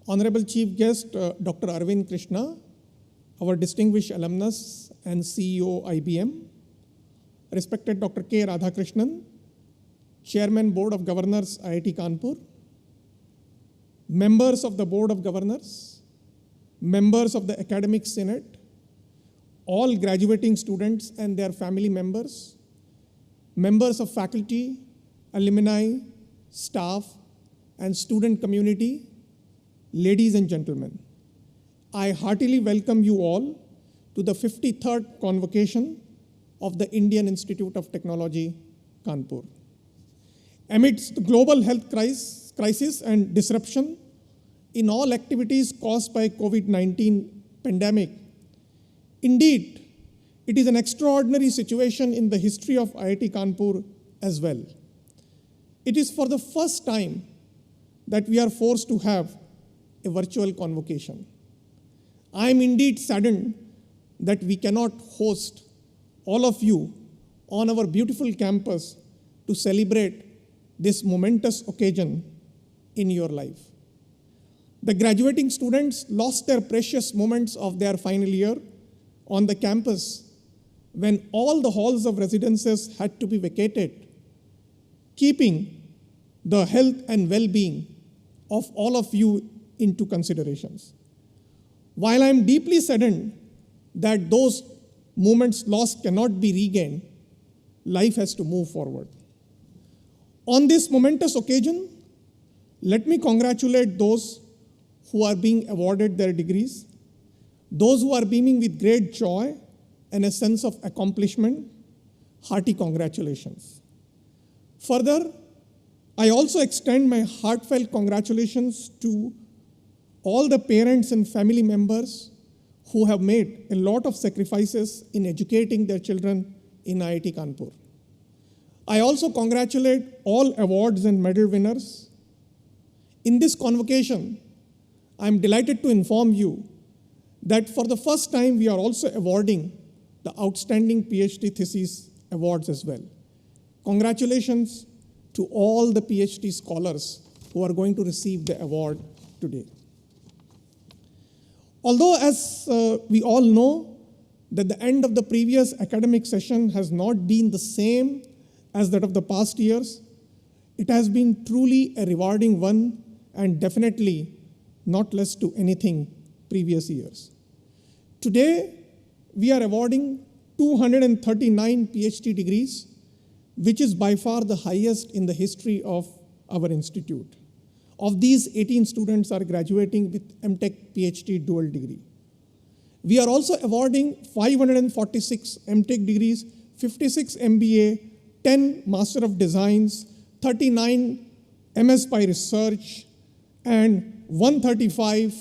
Honorable Chief Guest, Dr. Arvind Krishna, our distinguished alumnus and CEO IBM, respected Dr. K. Radhakrishnan, Chairman Board of Governors IIT Kanpur, members of the Board of Governors, members of the Academic Senate, all graduating students and their family members, members of faculty, alumni, staff, and student community, ladies and gentlemen, I heartily welcome you all to the 53rd convocation of the Indian Institute of Technology, Kanpur. Amidst the global health crisis and disruption in all activities caused by COVID-19 pandemic, indeed, it is an extraordinary situation in the history of IIT Kanpur as well. It is for the first time that we are forced to have a virtual convocation. I am indeed saddened that we cannot host all of you on our beautiful campus to celebrate this momentous occasion in your life. The graduating students lost their precious moments of their final year on the campus when all the halls of residences had to be vacated, keeping the health and well-being of all of you into considerations. While I am deeply saddened that those moments lost cannot be regained, life has to move forward. On this momentous occasion, let me congratulate those who are being awarded their degrees, those who are beaming with great joy and a sense of accomplishment. Hearty congratulations. Further, I also extend my heartfelt congratulations to all the parents and family members who have made a lot of sacrifices in educating their children in IIT Kanpur. I also congratulate all awards and medal winners. In this convocation, I am delighted to inform you that for the first time, we are also awarding the Outstanding PhD Thesis Awards as well. Congratulations to all the PhD scholars who are going to receive the award today. Although, as we all know, that the end of the previous academic session has not been the same as that of the past years, it has been truly a rewarding one and definitely not less to anything previous years. Today, we are awarding 239 PhD degrees, which is by far the highest in the history of our institute. Of these, 18 students are graduating with MTech PhD dual degree. We are also awarding 546 MTech degrees, 56 MBA, 10 Master of Designs, 39 MS by Research, and 135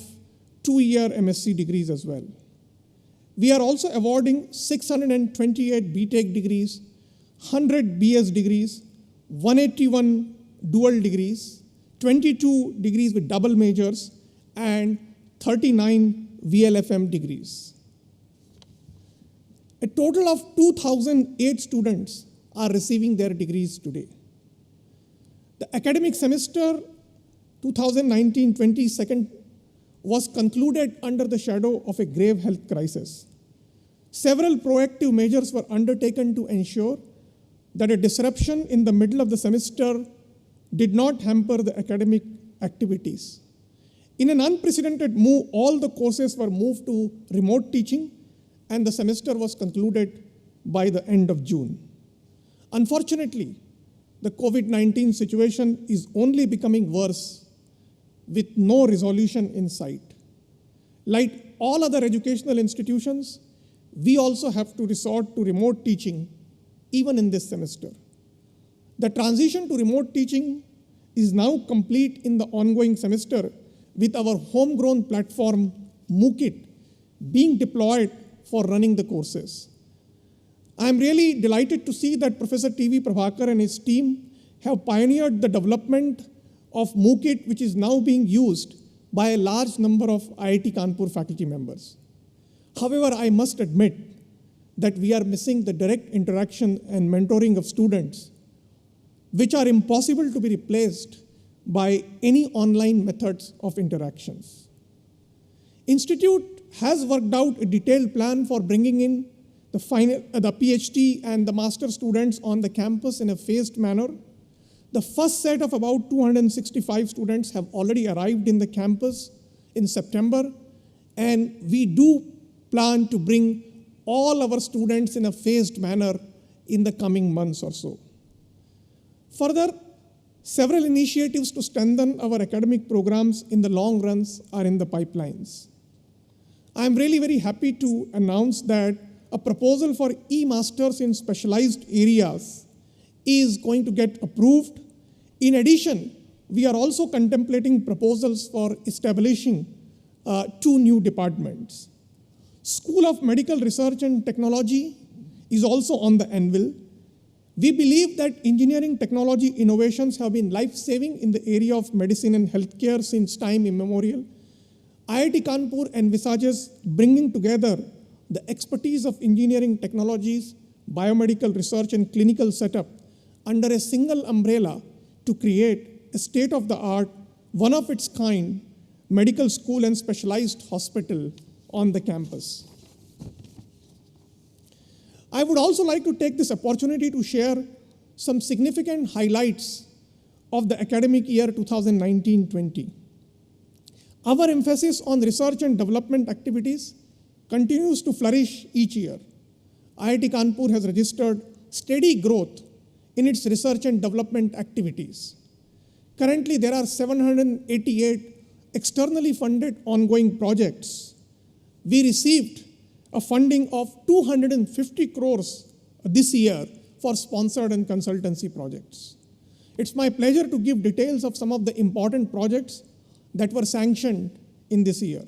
two-year MSc degrees as well. We are also awarding 628 BTech degrees, 100 BS degrees, 181 dual degrees, 22 degrees with double majors, and 39 VLFM degrees. A total of 2,008 students are receiving their degrees today. The academic semester 2019-20 was concluded under the shadow of a grave health crisis. Several proactive measures were undertaken to ensure that a disruption in the middle of the semester did not hamper the academic activities. In an unprecedented move, all the courses were moved to remote teaching, and the semester was concluded by the end of June. Unfortunately, the COVID-19 situation is only becoming worse with no resolution in sight. Like all other educational institutions, we also have to resort to remote teaching even in this semester. The transition to remote teaching is now complete in the ongoing semester with our homegrown platform, MOOCIT, being deployed for running the courses. I am really delighted to see that Professor T.V. Prabhakar and his team have pioneered the development of MOOCIT, which is now being used by a large number of IIT Kanpur faculty members. However, I must admit that we are missing the direct interaction and mentoring of students, which are impossible to be replaced by any online methods of interactions. Institute has worked out a detailed plan for bringing in the PhD and the master students on the campus in a phased manner. The first set of about 265 students have already arrived in the campus in September, and we do plan to bring all our students in a phased manner in the coming months or so. Further, several initiatives to strengthen our academic programs in the long runs are in the pipelines. I am really very happy to announce that a proposal for e-masters in specialized areas is going to get approved. In addition, we are also contemplating proposals for establishing 2 new departments. School of Medical Research and Technology is also on the anvil. We believe that engineering technology innovations have been life-saving in the area of medicine and healthcare since time immemorial. IIT Kanpur envisages bringing together the expertise of engineering technologies, biomedical research, and clinical setup under a single umbrella to create a state-of-the-art, one-of-its-kind medical school and specialized hospital on the campus. I would also like to take this opportunity to share some significant highlights of the academic year 2019-20. Our emphasis on research and development activities continues to flourish each year. IIT Kanpur has registered steady growth in its research and development activities. Currently, there are 788 externally funded ongoing projects. We received a funding of 250 crores this year for sponsored and consultancy projects. It's my pleasure to give details of some of the important projects that were sanctioned in this year.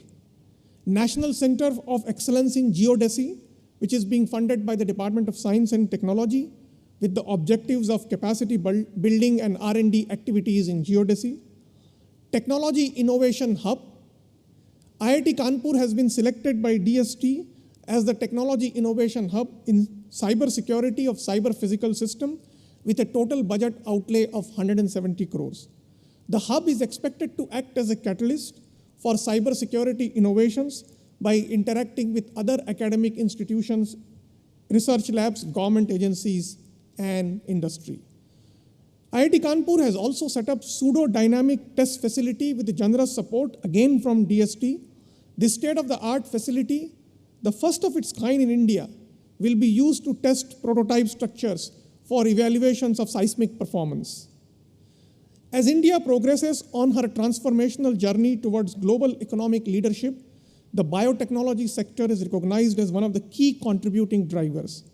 National Center of Excellence in Geodesy, which is being funded by the Department of Science and Technology with the objectives of capacity building and R&D activities in geodesy. Technology Innovation Hub. IIT Kanpur has been selected by DST as the Technology Innovation Hub in cybersecurity of cyber physical system with a total budget outlay of 170 crores. The hub is expected to act as a catalyst for cybersecurity innovations by interacting with other academic institutions, research labs, government agencies, and industry. IIT Kanpur has also set up pseudo-dynamic test facility with generous support, again from DST. This state-of-the-art facility, the first of its kind in India, will be used to test prototype structures for evaluations of seismic performance. As India progresses on her transformational journey towards global economic leadership, the biotechnology sector is recognized as one of the key contributing drivers.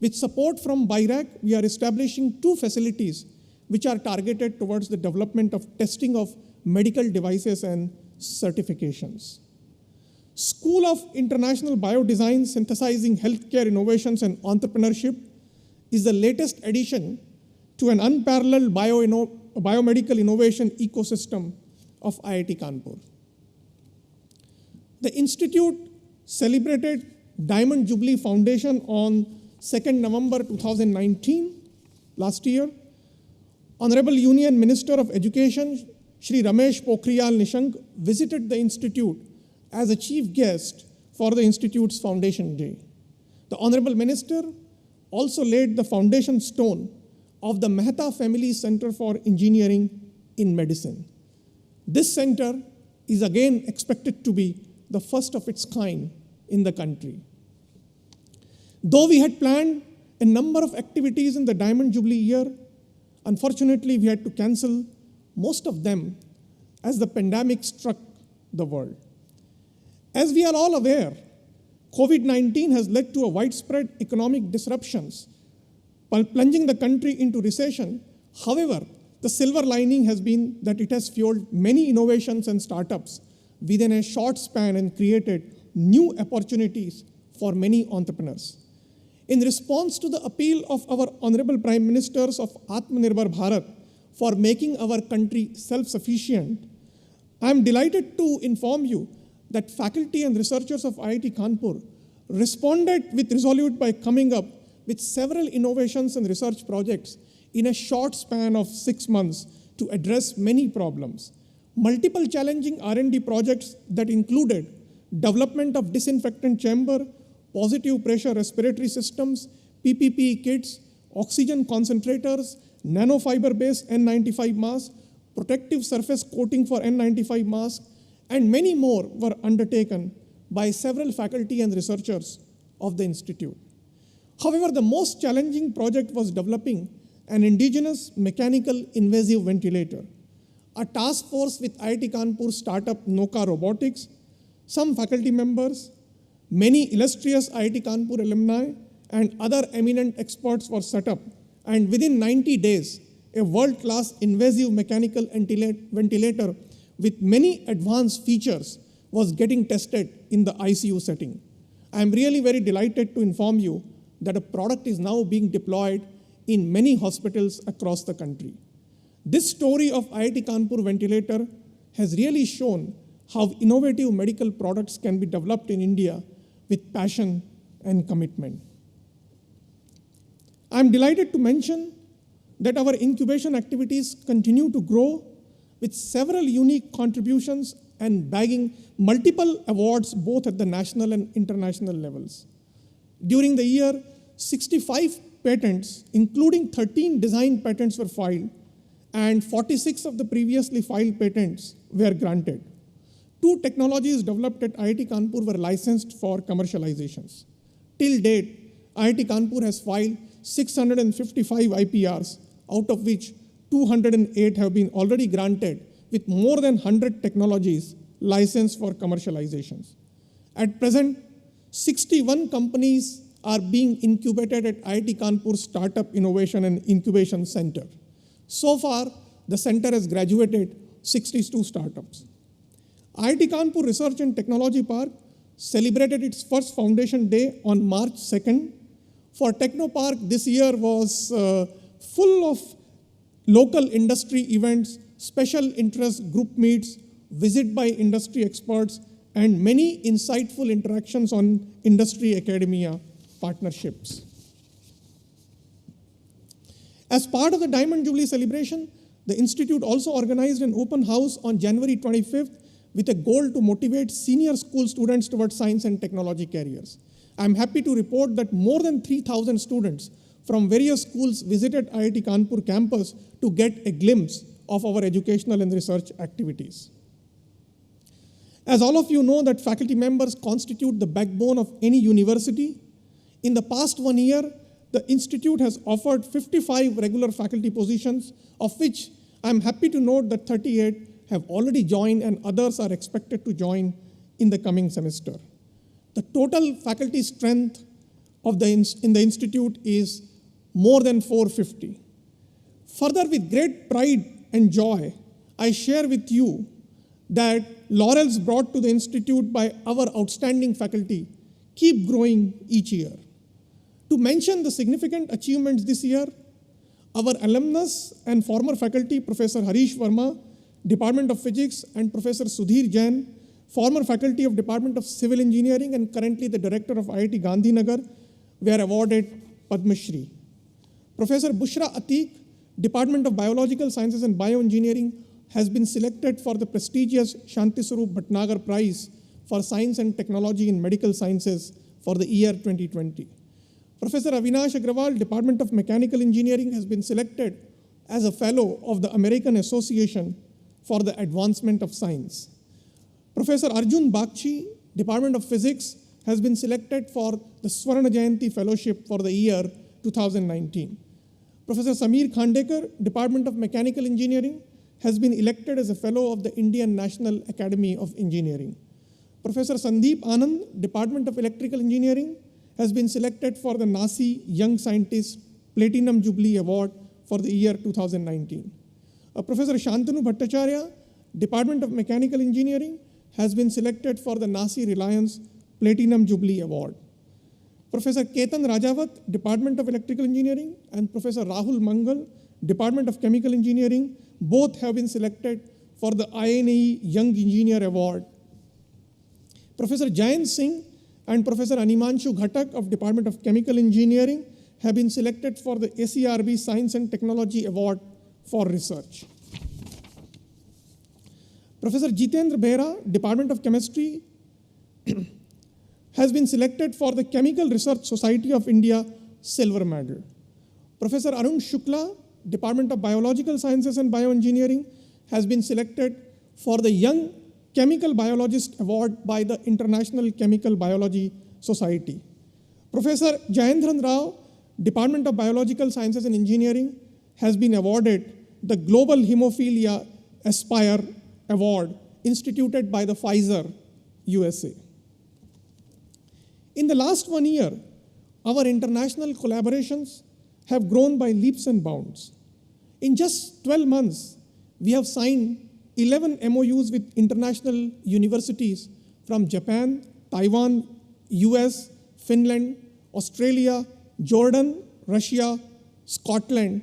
With support from BIRAC, we are establishing 2 facilities which are targeted towards the development of testing of medical devices and certifications. School of International Biodesign, Synthesizing Healthcare Innovations and Entrepreneurship is the latest addition to an unparalleled biomedical innovation ecosystem of IIT Kanpur. The Institute celebrated Diamond Jubilee Foundation on 2nd November 2019, last year. Honorable Union Minister of Education, Shri Ramesh Pokhriyal Nishank, visited the Institute as a chief guest for the Institute's Foundation Day. The Honorable Minister also laid the foundation stone of the Mehta Family Center for Engineering in Medicine. This center is again expected to be the first of its kind in the country. Though we had planned a number of activities in the Diamond Jubilee year, unfortunately we had to cancel most of them as the pandemic struck the world. As we are all aware, COVID-19 has led to a widespread economic disruptions, plunging the country into recession. However, the silver lining has been that it has fueled many innovations and startups within a short span and created new opportunities for many entrepreneurs. In response to the appeal of our Honorable Prime Ministers of Atmanirbhar Bharat for making our country self-sufficient, I am delighted to inform you that faculty and researchers of IIT Kanpur responded with resolute by coming up with several innovations and research projects in a short span of 6 months to address many problems. Multiple challenging R&D projects that included development of disinfectant chamber, positive pressure respiratory systems, PPE kits, oxygen concentrators, nanofiber-based N95 masks, protective surface coating for N95 masks, and many more were undertaken by several faculty and researchers of the institute. However, the most challenging project was developing an indigenous mechanical invasive ventilator. A task force with IIT Kanpur startup Noka Robotics, some faculty members, many illustrious IIT Kanpur alumni, and other eminent experts were set up, and within 90 days, a world-class invasive mechanical ventilator with many advanced features was getting tested in the ICU setting. I am really very delighted to inform you that a product is now being deployed in many hospitals across the country. This story of IIT Kanpur ventilator has really shown how innovative medical products can be developed in India with passion and commitment. I'm delighted to mention that our incubation activities continue to grow with several unique contributions and bagging multiple awards both at the national and international levels. During the year, 65 patents, including 13 design patents, were filed, and 46 of the previously filed patents were granted. 2 technologies developed at IIT Kanpur were licensed for commercializations. Till date, IIT Kanpur has filed 655 IPRs, out of which 208 have been already granted, with more than 100 technologies licensed for commercializations. At present, 61 companies are being incubated at IIT Kanpur Startup Innovation and Incubation Center. So far, the center has graduated 62 startups. IIT Kanpur Research and Technology Park celebrated its first Foundation Day on March 2nd. For Technopark, this year was full of local industry events, special interest group meets, visit by industry experts, and many insightful interactions on industry-academia partnerships. As part of the Diamond Jubilee celebration, the Institute also organized an open house on January 25th with a goal to motivate senior school students towards science and technology careers. I'm happy to report that more than 3,000 students from various schools visited IIT Kanpur campus to get a glimpse of our educational and research activities. As all of you know, that faculty members constitute the backbone of any university. In the past 1 year, the Institute has offered 55 regular faculty positions, of which I'm happy to note that 38 have already joined and others are expected to join in the coming semester. The total faculty strength in the Institute is more than 450. Further, with great pride and joy, I share with you that laurels brought to the Institute by our outstanding faculty keep growing each year. To mention the significant achievements this year, our alumnus and former faculty, Professor Harish Verma, Department of Physics, and Professor Sudhir Jain, former faculty of Department of Civil Engineering and currently the director of IIT Gandhinagar, were awarded Padma Shri. Professor Bushra Atiq, Department of Biological Sciences and Bioengineering, has been selected for the prestigious Shanti Swarup Bhatnagar Prize for Science and Technology in Medical Sciences for the year 2020. Professor Avinash Agrawal, Department of Mechanical Engineering, has been selected as a fellow of the American Association for the Advancement of Science. Professor Arjun Bagchi, Department of Physics, has been selected for the Swarna Jayanti Fellowship for the year 2019. Professor Samir Khandekar, Department of Mechanical Engineering, has been elected as a fellow of the Indian National Academy of Engineering. Professor Sandeep Anand, Department of Electrical Engineering, has been selected for the NASI Young Scientist Platinum Jubilee Award for the year 2019. Professor Shantanu Bhattacharya, Department of Mechanical Engineering, has been selected for the NASI Reliance Platinum Jubilee Award. Professor Ketan Rajawat, Department of Electrical Engineering, and Professor Rahul Mangal, Department of Chemical Engineering, both have been selected for the INAE Young Engineer Award. Professor Jayant Singh and Professor Animanshu Ghatak of Department of Chemical Engineering have been selected for the ACRB Science and Technology Award for Research. Professor Jitendra Behra, Department of Chemistry, has been selected for the Chemical Research Society of India Silver Medal. Professor Arun Shukla, Department of Biological Sciences and Bioengineering, has been selected for the Young Chemical Biologist Award by the International Chemical Biology Society. Professor Jayendran Rao, Department of Biological Sciences and Engineering, has been awarded the Global Hemophilia Aspire Award instituted by the Pfizer USA. In the last 1 year, our international collaborations have grown by leaps and bounds. In just 12 months, we have signed 11 MOUs with international universities from Japan, Taiwan, US, Finland, Australia, Jordan, Russia, Scotland,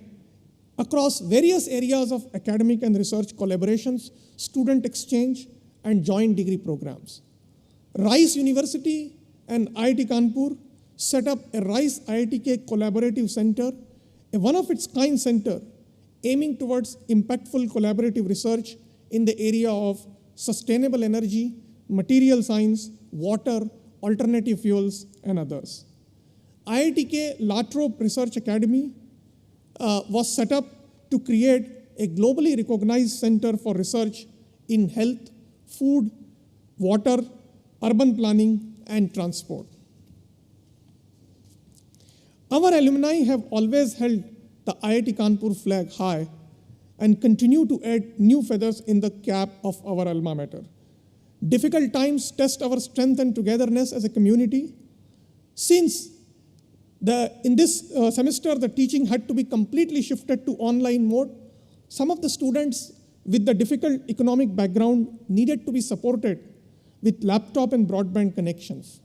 across various areas of academic and research collaborations, student exchange, and joint degree programs. Rice University and IIT Kanpur set up a Rice IITK Collaborative Center, a one-of-its-kind center aiming towards impactful collaborative research in the area of sustainable energy, material science, water, alternative fuels, and others. IITK La Trobe Research Academy was set up to create a globally recognized center for research in health, food, water, urban planning, and transport. Our alumni have always held the IIT Kanpur flag high and continue to add new feathers in the cap of our alma mater. Difficult times test our strength and togetherness as a community. Since in this semester, the teaching had to be completely shifted to online mode, some of the students with the difficult economic background needed to be supported with laptop and broadband connections.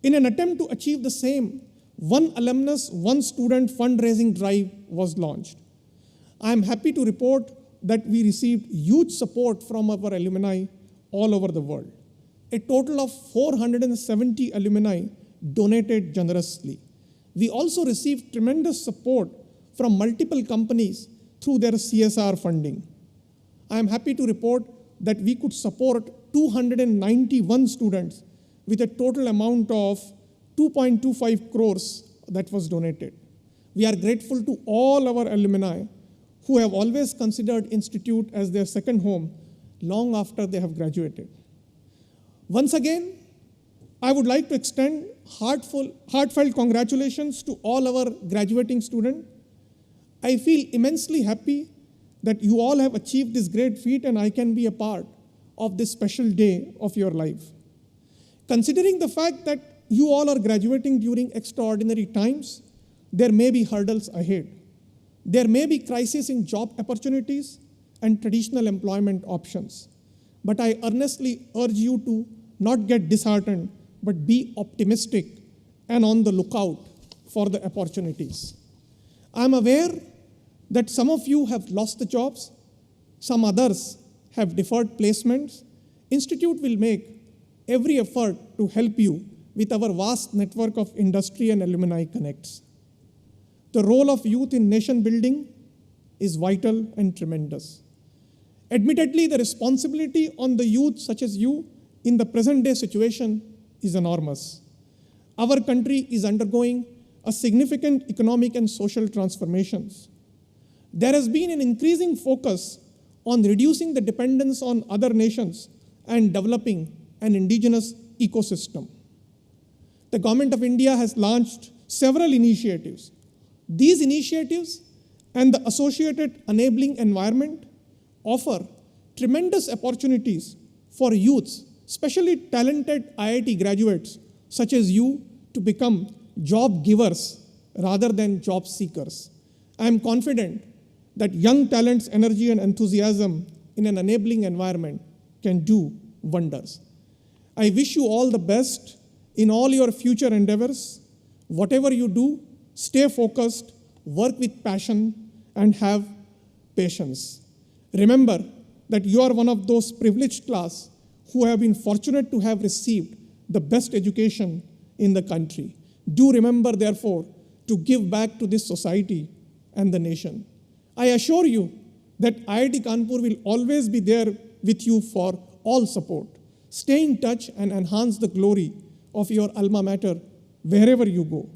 In an attempt to achieve the same, one alumnus, one student fundraising drive was launched. I am happy to report that we received huge support from our alumni all over the world. A total of 470 alumni donated generously. We also received tremendous support from multiple companies through their CSR funding. I am happy to report that we could support 291 students with a total amount of 2.25 crores that was donated. We are grateful to all our alumni who have always considered Institute as their second home long after they have graduated. Once again, I would like to extend heartfelt congratulations to all our graduating students. I feel immensely happy that you all have achieved this great feat and I can be a part of this special day of your life. Considering the fact that you all are graduating during extraordinary times, there may be hurdles ahead. There may be crises in job opportunities and traditional employment options. But I earnestly urge you to not get disheartened, but be optimistic and on the lookout for the opportunities. I'm aware that some of you have lost the jobs, some others have deferred placements. Institute will make every effort to help you with our vast network of industry and alumni connects. The role of youth in nation building is vital and tremendous. Admittedly, the responsibility on the youth such as you in the present day situation is enormous. Our country is undergoing a significant economic and social transformations. There has been an increasing focus on reducing the dependence on other nations and developing an indigenous ecosystem. The Government of India has launched several initiatives. These initiatives and the associated enabling environment offer tremendous opportunities for youths, especially talented IIT graduates such as you, to become job givers rather than job seekers. I am confident that young talent's energy and enthusiasm in an enabling environment can do wonders. I wish you all the best in all your future endeavors. Whatever you do, stay focused, work with passion, and have patience. Remember that you are one of those privileged class who have been fortunate to have received the best education in the country. Do remember, therefore, to give back to this society and the nation. I assure you that IIT Kanpur will always be there with you for all support. Stay in touch and enhance the glory of your alma mater wherever you go,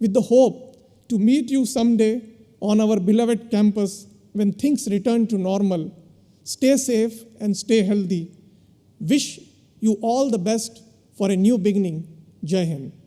with the hope to meet you someday on our beloved campus when things return to normal. Stay safe and stay healthy. Wish you all the best for a new beginning. Jai Hind.